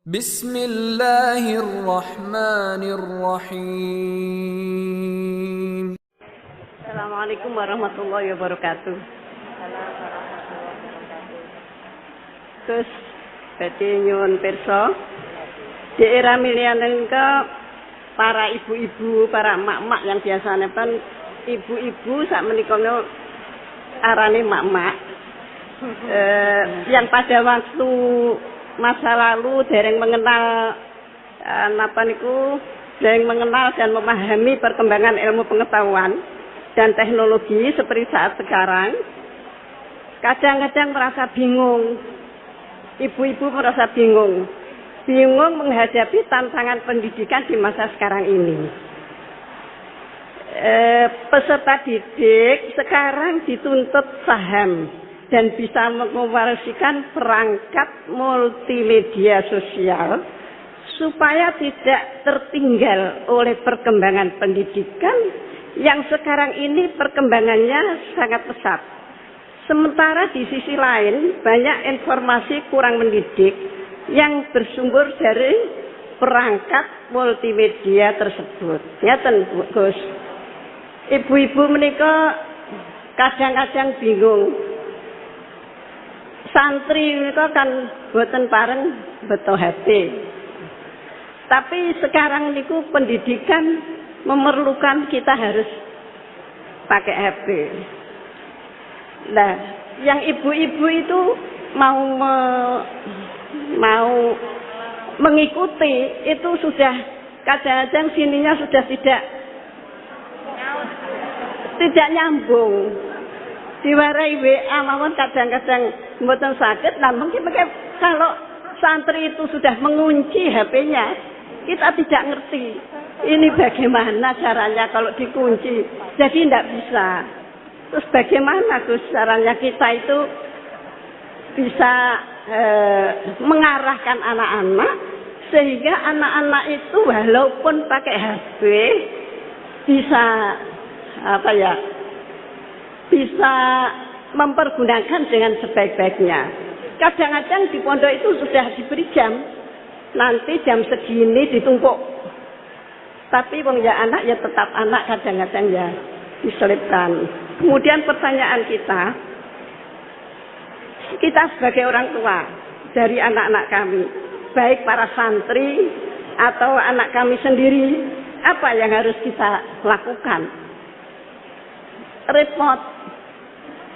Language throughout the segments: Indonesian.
Bismillahirrahmanirrahim. Assalamualaikum warahmatullahi wabarakatuh. Terus badhe nyuwun pirsa, di era milenial para ibu-ibu, para emak-emak yang biasanya kan ibu-ibu sak menika arane emak-emak. Yang pada waktu masa lalu dereng mengenal dereng mengenal dan memahami perkembangan ilmu pengetahuan dan teknologi seperti saat sekarang, kadang-kadang merasa bingung. Ibu-ibu merasa bingung menghadapi tantangan pendidikan di masa sekarang ini. Peserta didik sekarang dituntut paham dan bisa mengoperasikan perangkat multimedia sosial supaya tidak tertinggal oleh perkembangan pendidikan yang sekarang ini perkembangannya sangat pesat. Sementara di sisi lain banyak informasi kurang mendidik yang bersumber dari perangkat multimedia tersebut. Ngeten, Gus. Ibu-ibu menika kadang-kadang bingung. Santri menika kan boten pareng beto HP. Tapi sekarang niku pendidikan memerlukan kita harus pakai HP. Nah, yang ibu-ibu itu mau mengikuti itu sudah kadang-kadang sininya sudah tidak nyambung. Diwarai WA mawon kadang-kadang mboten saged, nah mungkin kalau santri itu sudah mengunci HP-nya, kita tidak ngerti ini bagaimana caranya kalau dikunci, jadi tidak bisa. Terus bagaimana Gus caranya kita itu bisa mengarahkan anak-anak sehingga anak-anak itu walaupun pakai HP bisa bisa mempergunakan dengan sebaik-baiknya. Kadang-kadang di pondok itu sudah diberi jam, nanti jam segini ditumpuk. Tapi wong ya anak ya tetap anak, kadang-kadang ya diselipkan. Kemudian pertanyaan kita sebagai orang tua dari anak-anak kami, baik para santri atau anak kami sendiri, apa yang harus kita lakukan? Repot.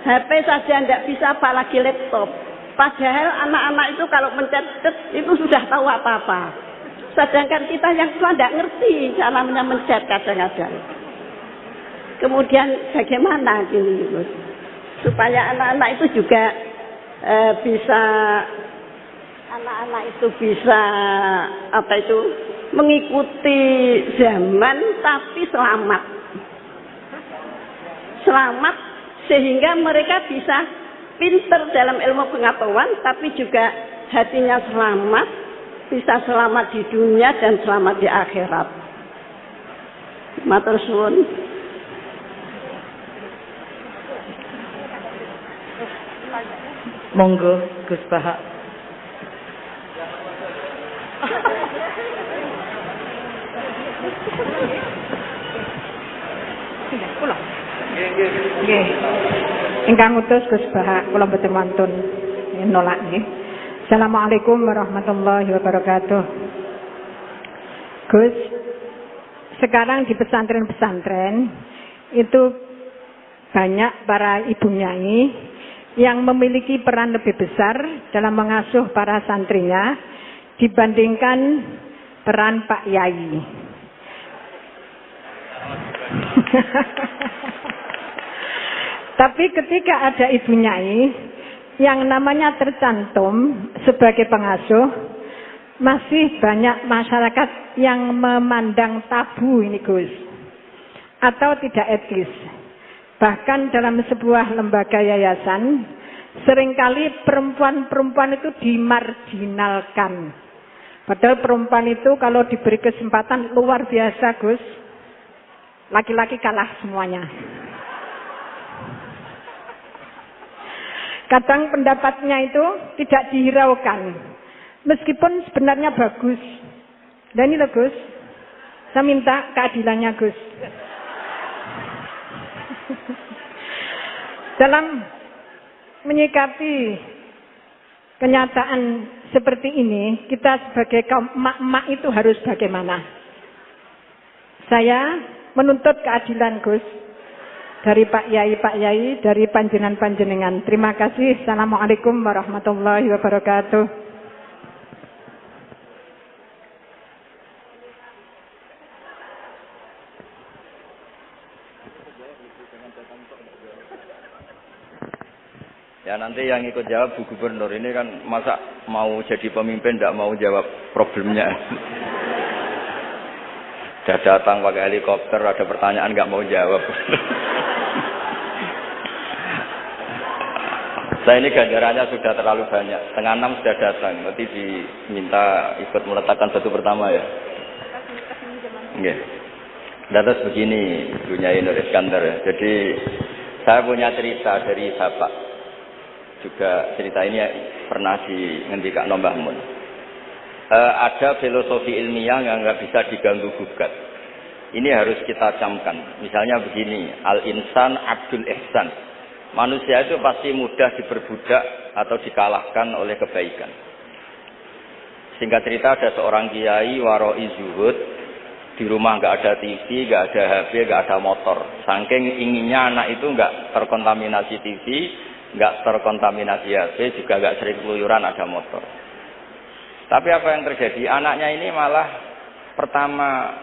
HP saja tidak bisa, apalagi laptop. Padahal anak-anak itu kalau mencet itu sudah tahu apa-apa. Sedangkan kita yang tua tidak ngerti caranya mencet kadang-kadang. Kemudian bagaimana ini, supaya anak-anak itu juga bisa mengikuti zaman tapi selamat sehingga mereka bisa pinter dalam ilmu pengetahuan tapi juga hatinya selamat, bisa selamat di dunia dan selamat di akhirat. Matur suwun. Monggo Gus Bahak. Kula. Nggih. Ingkang utus Gus Bahak kula mboten wantun nolak nggih. Assalamualaikum warahmatullahi wabarakatuh. Gus, sekarang di pesantren-pesantren itu banyak para ibu nyai yang memiliki peran lebih besar dalam mengasuh para santrinya dibandingkan peran Pak Yai. Tapi ketika ada ibu nyai yang namanya tercantum sebagai pengasuh, masih banyak masyarakat yang memandang tabu ini Gus, atau tidak etis. Bahkan dalam sebuah lembaga yayasan, seringkali perempuan-perempuan itu dimarginalkan. Padahal perempuan itu kalau diberi kesempatan luar biasa Gus, laki-laki kalah semuanya. Kadang pendapatnya itu tidak dihiraukan. Meskipun sebenarnya bagus. Dan ini loh Gus, saya minta keadilannya Gus. Dalam menyikapi kenyataan seperti ini, kita sebagai kaum emak-emak itu harus bagaimana? Saya menuntut keadilan Gus dari Pak Yai, dari panjenengan-panjenengan. Terima kasih. Assalamualaikum warahmatullahi wabarakatuh. Ya nanti yang ikut jawab Bu Gubernur ini kan masa mau jadi pemimpin tidak mau jawab problemnya. Sudah datang pakai helikopter, ada pertanyaan nggak mau jawab. Saya ini ganjarannya sudah terlalu banyak. 5:30 sudah datang, berarti diminta ikut meletakkan batu pertama ya. Oke. Terus begini, Bu Nyai Nur Iskandar ya. Jadi saya punya cerita dari Bapak. Juga cerita ini pernah dihentikan Mbah Mun. Ada filosofi ilmiah yang nggak bisa diganggu gugat. Ini harus kita camkan. Misalnya begini, al-insan abdul ihsan. Manusia itu pasti mudah diperbudak atau dikalahkan oleh kebaikan. Singkat cerita ada seorang kiai waroi zuhud, di rumah nggak ada TV, nggak ada HP, nggak ada motor. Saking inginnya anak itu nggak terkontaminasi TV, nggak terkontaminasi HP, juga nggak sering keluyuran ada motor. Tapi apa yang terjadi? Anaknya ini malah pertama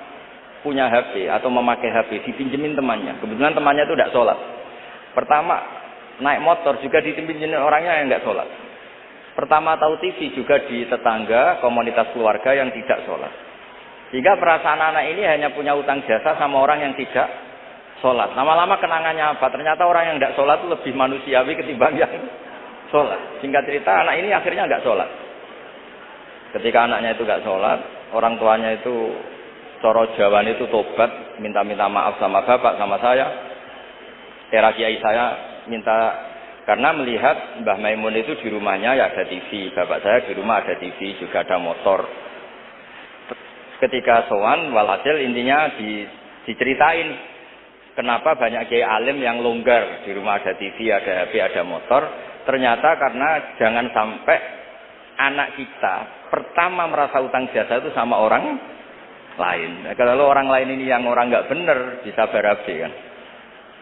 punya HP atau memakai HP, dipinjemin temannya. Kebetulan temannya itu tidak sholat. Pertama naik motor juga dipinjemin orangnya yang nggak sholat. Pertama tahu TV juga di tetangga, komunitas keluarga yang tidak sholat. Sehingga perasaan anak ini hanya punya utang jasa sama orang yang tidak sholat. Lama-lama kenangannya apa? Ternyata orang yang tidak sholat itu lebih manusiawi ketimbang yang sholat. Singkat cerita anak ini akhirnya nggak sholat. Ketika anaknya itu nggak sholat, orang tuanya itu coro Jawa itu tobat, minta maaf sama bapak, sama saya. Era kiai saya minta, karena melihat Mbah Maimun itu di rumahnya ya ada TV, bapak saya di rumah ada TV, juga ada motor. Ketika sowan, walhasil intinya diceritain. Kenapa banyak kiai alim yang longgar, di rumah ada TV, ada HP, ada motor. Ternyata karena jangan sampai anak kita pertama merasa utang jasa itu sama orang lain. Nah, kalau orang lain ini yang orang nggak benar bisa berabe kan.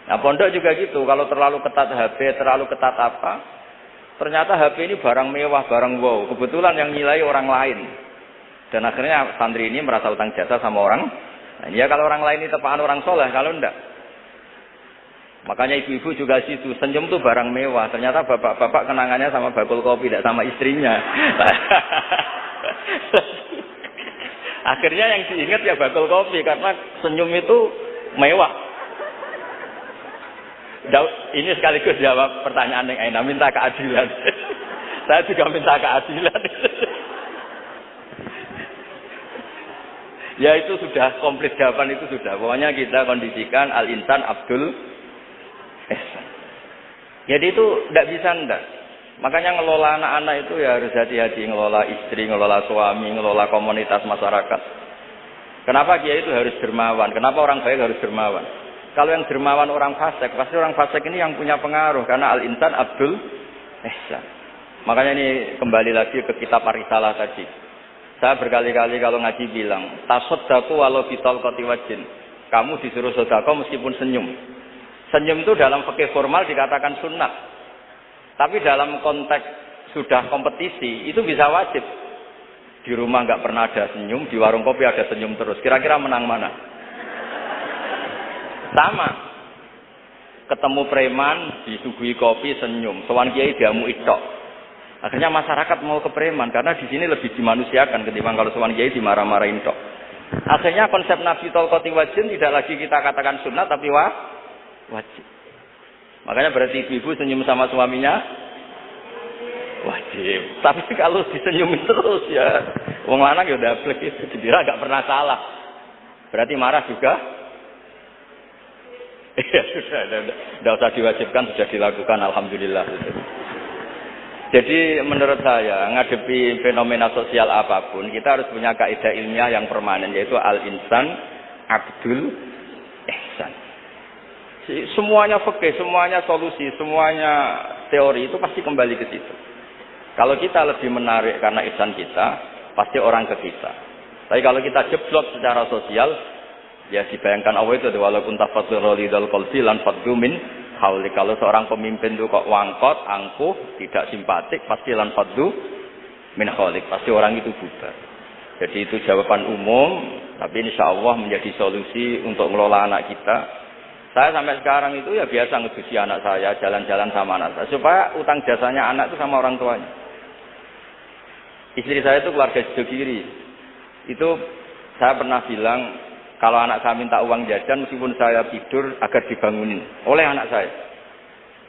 Nah pondok juga gitu, kalau terlalu ketat HP, terlalu ketat apa, ternyata HP ini barang mewah, barang wow. Kebetulan yang nilai orang lain. Dan akhirnya santri ini merasa utang jasa sama orang. Nah, ya kalau orang lain ini tepaan orang soleh, kalau enggak. Makanya ibu-ibu juga situ, senyum tuh barang mewah. Ternyata bapak-bapak kenangannya sama bakul kopi, tidak sama istrinya. Akhirnya yang diingat ya bakul kopi, karena senyum itu mewah. Ini sekaligus jawab pertanyaan yang Aina, minta keadilan. Saya juga minta keadilan. Ya itu sudah komplit, jawaban itu sudah. Pokoknya kita kondisikan al-insan abdul ihsan. Jadi itu tidak bisa ndak. Makanya ngelola anak-anak itu ya harus hati-hati, ngelola istri, ngelola suami, ngelola komunitas masyarakat. Kenapa dia itu harus dermawan? Kenapa orang baik harus dermawan? Kalau yang dermawan orang fasik, pasti orang fasik ini yang punya pengaruh, karena al-insan abdul ihsan. Makanya ini kembali lagi ke kitab Ar-Risalah tadi. Saya berkali-kali kalau ngaji bilang, tasodaku walau bitol kotiwajin. Kamu disuruh sodako meskipun senyum. Senyum itu dalam fikih formal dikatakan sunnah. Tapi dalam konteks sudah kompetisi, itu bisa wajib. Di rumah nggak pernah ada senyum, di warung kopi ada senyum terus. Kira-kira menang mana? Sama. Ketemu preman, disuguhi kopi, senyum. Sowan kiai diamu itok. Akhirnya masyarakat mau ke preman, karena di sini lebih dimanusiakan ketimbang kalau sowan kiai dimarah-marahin tok. Akhirnya konsep Nabi Tolkoti Wajin tidak lagi kita katakan sunnah, tapi wajib. Makanya berarti ibu-ibu senyum sama suaminya wajib. Tapi kalau disenyumin terus ya wong lanang ya udah blek itu dikira enggak pernah salah. Berarti marah juga. Ya sudah, enggak usah diwajibkan, sudah dilakukan alhamdulillah. Jadi menurut saya, ngadepi fenomena sosial apapun, kita harus punya kaidah ilmiah yang permanen, yaitu al-insan abdul ihsan. Semuanya fikih, semuanya solusi, semuanya teori itu pasti kembali ke situ. Kalau kita lebih menarik karena ihsan kita, pasti orang ke kita. Tapi kalau kita jeblok secara sosial, ya dibayangkan Allah itu, walaupun tafadzul lidal qalbi lan faddu min hawli. Kalau seorang pemimpin itu kok wangkot, angkuh, tidak simpatik, pasti lan faddu min hawli. Pasti orang itu bubar. Jadi itu jawaban umum, tapi insya Allah menjadi solusi untuk mengelola anak kita. Saya sampai sekarang itu ya biasa ngedusi anak saya, jalan-jalan sama anak saya, supaya utang jasanya anak itu sama orang tuanya. Istri saya itu keluarga Sido Kiri. Itu saya pernah bilang, kalau anak saya minta uang jajan, meskipun saya tidur agar dibangunin oleh anak saya.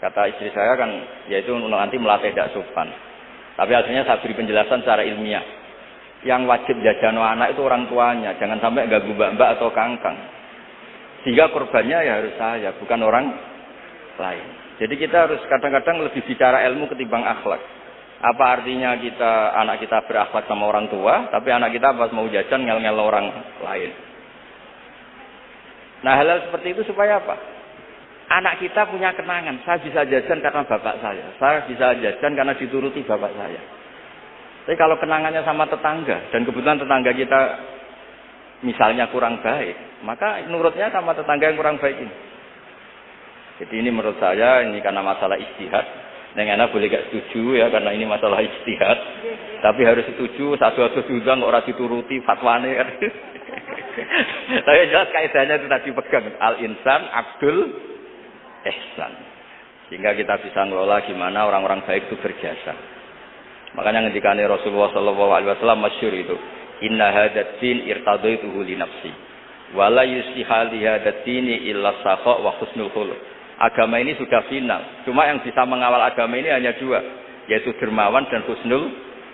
Kata istri saya kan, yaitu nanti melatih tidak sopan. Tapi akhirnya saya beri penjelasan secara ilmiah. Yang wajib jajan anak itu orang tuanya, jangan sampai ganggu mbak-mbak atau kangkang. Sehingga korbannya ya harus saya, bukan orang lain. Jadi kita harus kadang-kadang lebih bicara ilmu ketimbang akhlak. Apa artinya anak kita berakhlak sama orang tua, tapi anak kita pas mau jajan ngel-ngel orang lain. Nah, hal-hal seperti itu supaya apa? Anak kita punya kenangan. Saya bisa jajan karena bapak saya. Saya bisa jajan karena dituruti bapak saya. Tapi kalau kenangannya sama tetangga, dan kebetulan tetangga kita misalnya kurang baik, maka nurutnya sama tetangga yang kurang baik ini. Jadi ini menurut saya, ini karena masalah ijtihad. Neng ana boleh gak setuju ya, karena ini masalah ijtihad. Tapi harus setuju, satu-satu juga nggak orang dituruti fatwane kan. Tapi jelas kaidahnya itu tadi pegang, al-insan abdul ihsan. Sehingga kita bisa ngelola gimana orang-orang baik itu berjasa. Makanya ngendikane Rasulullah sallallahu alaihi wasallam masyhur itu, inna hadzal din irtadaituhu li nafsi wa la yusiha li hadzal dini illa sakha wa husnul khuluq. Agama ini sudah final. Cuma yang bisa mengawal agama ini hanya dua, yaitu dermawan dan husnul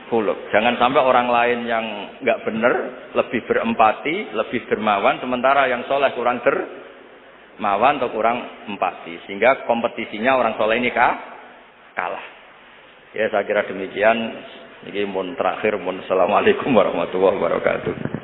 khuluq. Jangan sampai orang lain yang enggak benar lebih berempati, lebih dermawan, sementara yang soleh kurang dermawan atau kurang empati. Sehingga kompetisinya orang soleh ini kalah. Ya, saya kira demikian. Ini mun terakhir, mun assalamualaikum warahmatullahi wabarakatuh.